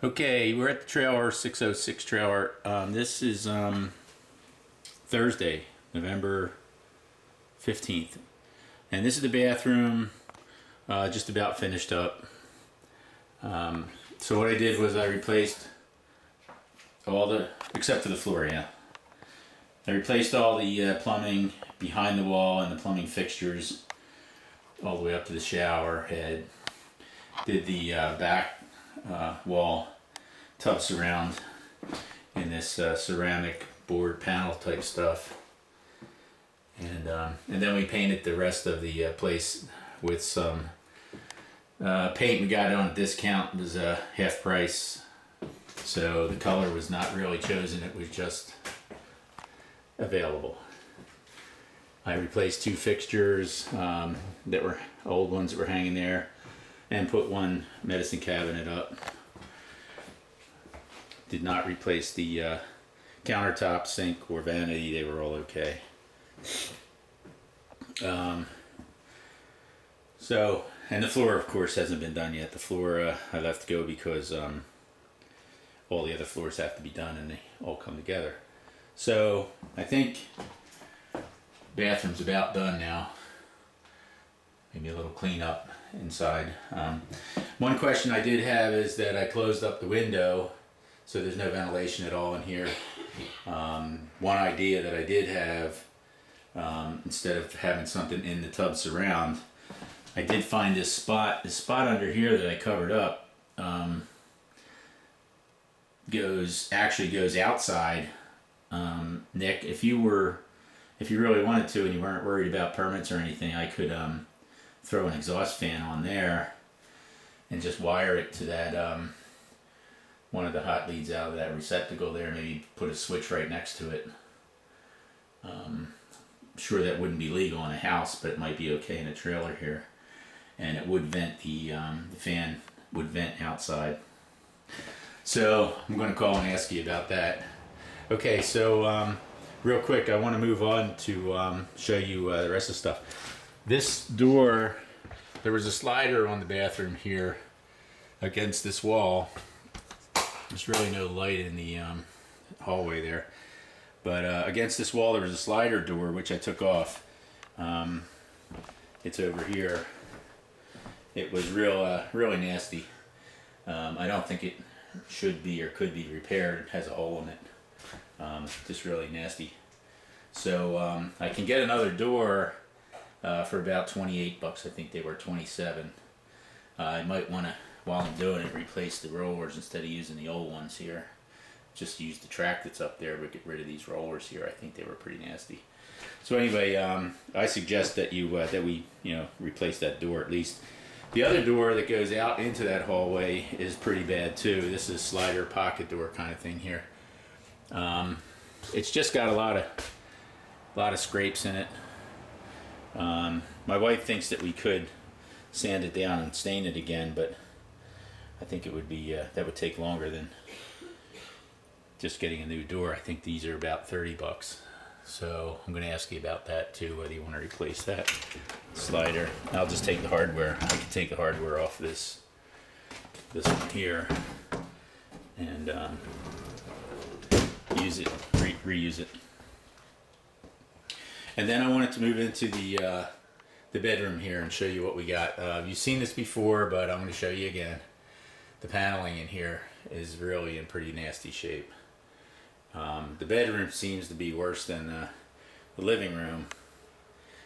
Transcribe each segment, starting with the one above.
Okay, we're at the trailer, 606 trailer. This is Thursday, November 15th. And this is the bathroom, just about finished up. So what I did was I replaced all the, except for the floor, yeah. I replaced all the plumbing behind the wall and the plumbing fixtures all the way up to the shower head. Did the back wall tub surround in this ceramic board panel type stuff, and then we painted the rest of the place with some paint we got on a discount. It was half price, so the color was not really chosen, it was just available. I replaced two fixtures that were old ones that were hanging there, and put one medicine cabinet up. Did not replace the countertop, sink, or vanity. They were all okay. So, and the floor, of course, hasn't been done yet. The floor I left go because all the other floors have to be done and they all come together. So, I think bathroom's about done now. Maybe a little cleanup inside. One question I did have is that I closed up the window, so there's no ventilation at all in here. One idea that I did have, instead of having something in the tub surround, I did find this spot under here that I covered up, actually goes outside. Nick, if you really wanted to and you weren't worried about permits or anything, I could throw an exhaust fan on there and just wire it to that one of the hot leads out of that receptacle there. Maybe put a switch right next to it. I'm sure that wouldn't be legal in a house, but it might be okay in a trailer here. And it would vent, the fan would vent outside. So I'm going to call and ask you about that. Okay, so real quick, I want to move on to show you the rest of the stuff. This door, there was a slider on the bathroom here against this wall. There's really no light in the hallway there. But against this wall there was a slider door which I took off. It's over here. It was really nasty. I don't think it should be or could be repaired. It has a hole in it. Just really nasty. So I can get another door for about 28 bucks. I think they were 27. I might want to, while I'm doing it, replace the rollers instead of using the old ones here. Just use the track that's up there, but get rid of these rollers here. I think they were pretty nasty. So anyway, I suggest that we replace that door at least. The other door that goes out into that hallway is pretty bad too. This is slider pocket door kind of thing here. It's just got a lot of scrapes in it. My wife thinks that we could sand it down and stain it again, but I think it would be that would take longer than just getting a new door. I think these are about 30 bucks. So I'm going to ask you about that too, whether you want to replace that slider. I'll just take the hardware. I can take the hardware off this one here and use it, reuse it. And then I wanted to move into the bedroom here and show you what we got. You've seen this before, but I'm going to show you again. The paneling in here is really in pretty nasty shape. The bedroom seems to be worse than the living room.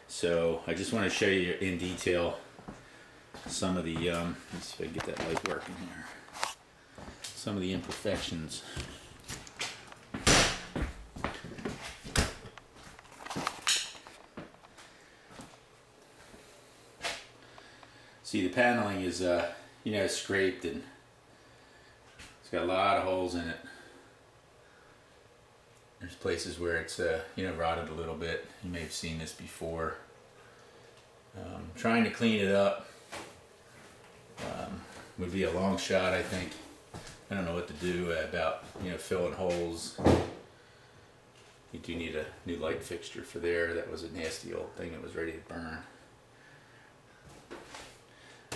So I just want to show you in detail some of the, let's see if I can get that light working here. Some of the imperfections. See, the paneling is, scraped and it's got a lot of holes in it. There's places where it's, rotted a little bit. You may have seen this before. Trying to clean it up would be a long shot, I think. I don't know what to do about, filling holes. You do need a new light fixture for there. That was a nasty old thing that was ready to burn.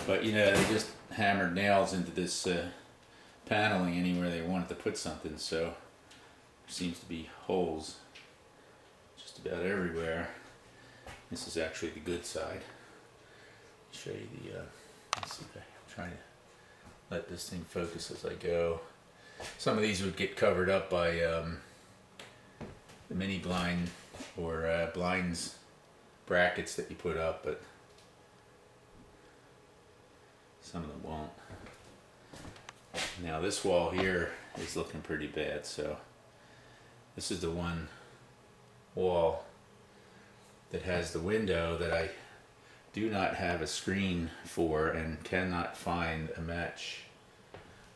But they just hammered nails into this paneling anywhere they wanted to put something, so there seems to be holes just about everywhere. This is actually the good side. Show you the, let's see, I'm trying to let this thing focus as I go. Some of these would get covered up by the mini blind or blinds brackets that you put up, but some of them won't. Now this wall here is looking pretty bad, so this is the one wall that has the window that I do not have a screen for and cannot find a match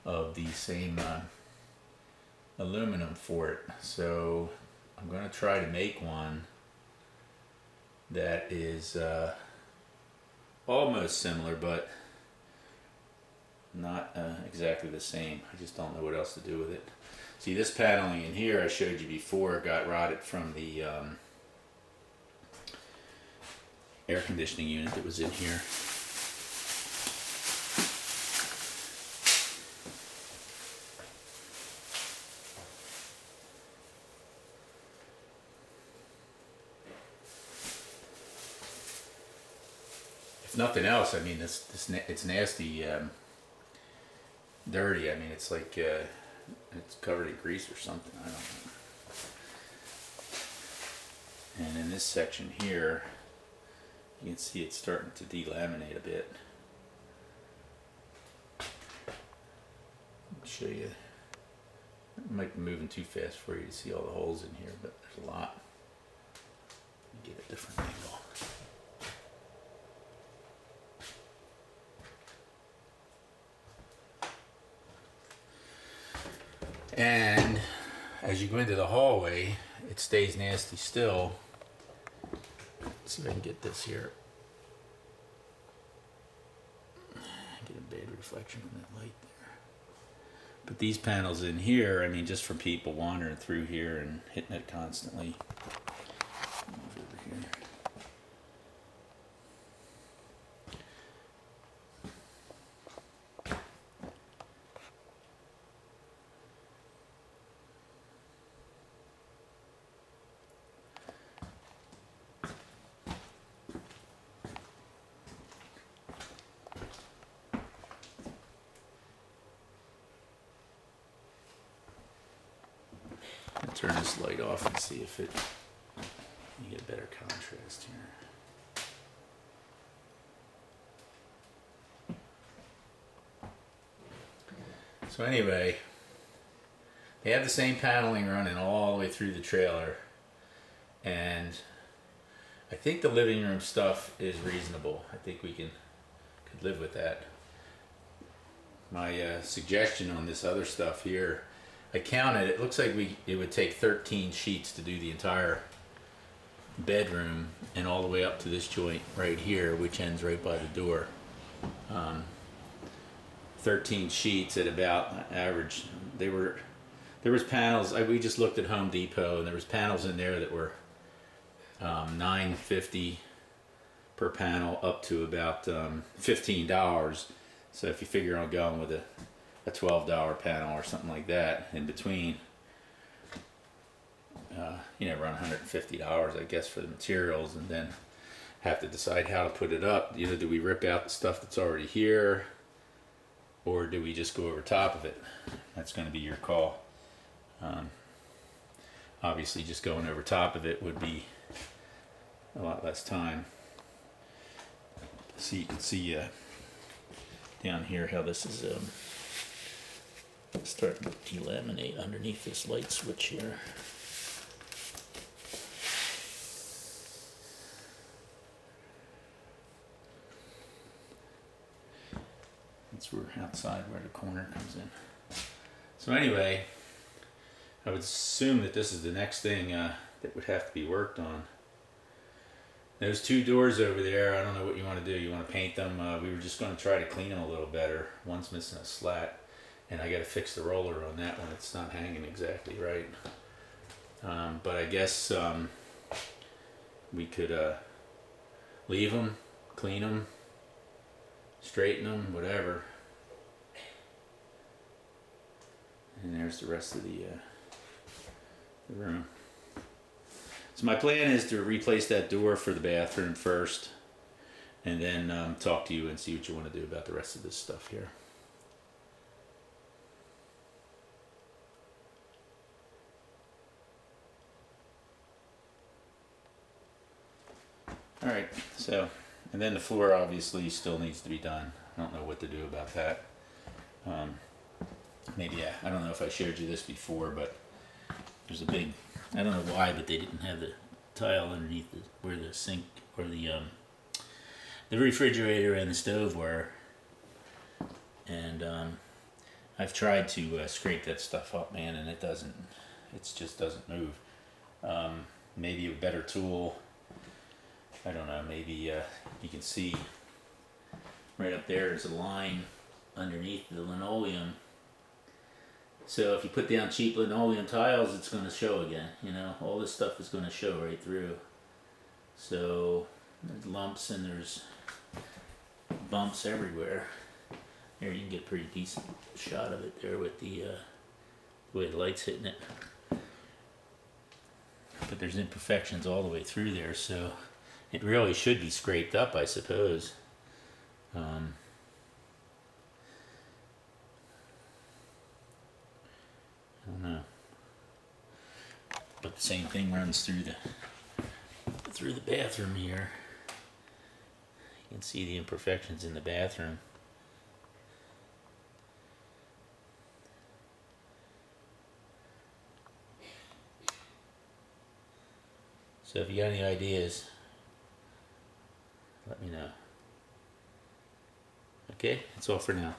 of the same aluminum for it. So I'm going to try to make one that is almost similar, but not exactly the same. I just don't know what else to do with it. See, this paneling in here I showed you before got rotted from the air conditioning unit that was in here. If nothing else, I mean, it's nasty, dirty. I mean, it's like it's covered in grease or something. I don't know. And in this section here, you can see it's starting to delaminate a bit. I'll show you. I might be moving too fast for you to see all the holes in here, but there's a lot. Let me get a different angle. And as you go into the hallway, it stays nasty still. Let's see if I can get this here. Get a bad reflection from that light there. But these panels in here, I mean, just from people wandering through here and hitting it constantly. Move over here. I'll turn this light off and see if you get better contrast here. So anyway, they have the same paneling running all the way through the trailer, and I think the living room stuff is reasonable. I think we could live with that. My suggestion on this other stuff here, I counted, it looks like it would take 13 sheets to do the entire bedroom and all the way up to this joint right here, which ends right by the door. 13 sheets at about average. There was panels, we just looked at Home Depot, and there was panels in there that were $9.50 per panel up to about $15. So if you figure on going with a $12 panel or something like that in between, around $150, I guess, for the materials, and then have to decide how to put it up. Do we rip out the stuff that's already here, or do we just go over top of it? That's going to be your call. Obviously, just going over top of it would be a lot less time. So you can see down here how this is starting to delaminate underneath this light switch here. That's where outside where the corner comes in. So anyway, I would assume that this is the next thing that would have to be worked on. Those two doors over there, I don't know what you want to do. You want to paint them? We were just going to try to clean them a little better. One's missing a slat, and I got to fix the roller on that one. It's not hanging exactly right. But I guess we could leave them, clean them, straighten them, whatever. And there's the rest of the room. So my plan is to replace that door for the bathroom first, and then talk to you and see what you want to do about the rest of this stuff here. Alright, so, and then the floor obviously still needs to be done. I don't know what to do about that. Maybe, I don't know if I showed you this before, but there's a big, I don't know why, but they didn't have the tile underneath where the sink or the refrigerator and the stove were. And I've tried to scrape that stuff up, man, and it just doesn't move. Maybe a better tool, I don't know, maybe you can see right up there is a line underneath the linoleum. So if you put down cheap linoleum tiles, it's going to show again, you know, all this stuff is going to show right through. So there's lumps and there's bumps everywhere. Here you can get a pretty decent shot of it there with the way the light's hitting it. But there's imperfections all the way through there, so it really should be scraped up, I suppose. I don't know. But the same thing runs through the bathroom here. You can see the imperfections in the bathroom. So if you got any ideas, let me know. Okay, that's all for now.